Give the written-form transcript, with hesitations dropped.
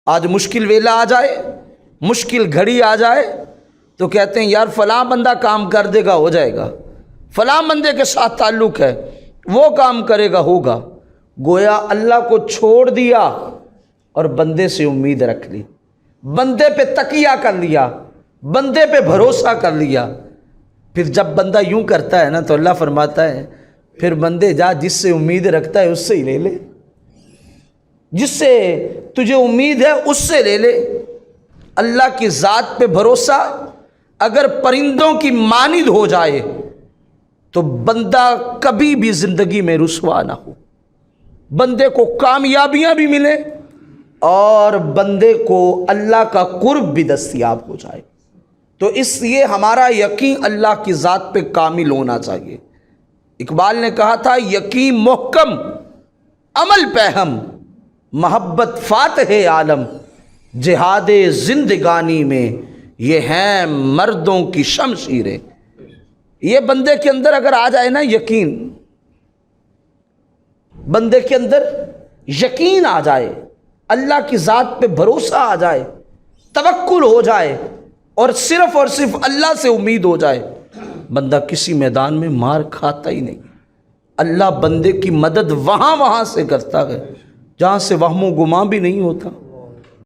آج مشکل ویلا آ جائے، مشکل گھڑی آ جائے تو کہتے ہیں یار فلاں بندہ کام کر دے گا، ہو جائے گا، فلاں بندے کے ساتھ تعلق ہے، وہ کام کرے گا، ہوگا۔ گویا اللہ کو چھوڑ دیا اور بندے سے امید رکھ لی، بندے پہ تکیہ کر لیا، بندے پہ بھروسہ کر لیا۔ پھر جب بندہ یوں کرتا ہے نا تو اللہ فرماتا ہے پھر بندے جا جس سے امید رکھتا ہے اس سے ہی لے لے، جس سے تجھے امید ہے اس سے لے لے۔ اللہ کی ذات پہ بھروسہ اگر پرندوں کی مانند ہو جائے تو بندہ کبھی بھی زندگی میں رسوا نہ ہو، بندے کو کامیابیاں بھی ملیں اور بندے کو اللہ کا قرب بھی دستیاب ہو جائے۔ تو اس لیے ہمارا یقین اللہ کی ذات پہ کامل ہونا چاہیے۔ اقبال نے کہا تھا یقین محکم عمل پہم، محبت فاتح عالم، جہاد زندگانی میں یہ ہیں مردوں کی شمشیریں۔ یہ بندے کے اندر اگر آ جائے نا یقین، بندے کے اندر یقین آ جائے، اللہ کی ذات پہ بھروسہ آ جائے، توکل ہو جائے اور صرف اللہ سے امید ہو جائے، بندہ کسی میدان میں مار کھاتا ہی نہیں۔ اللہ بندے کی مدد وہاں سے کرتا ہے جہاں سے وہم و گمان بھی نہیں ہوتا۔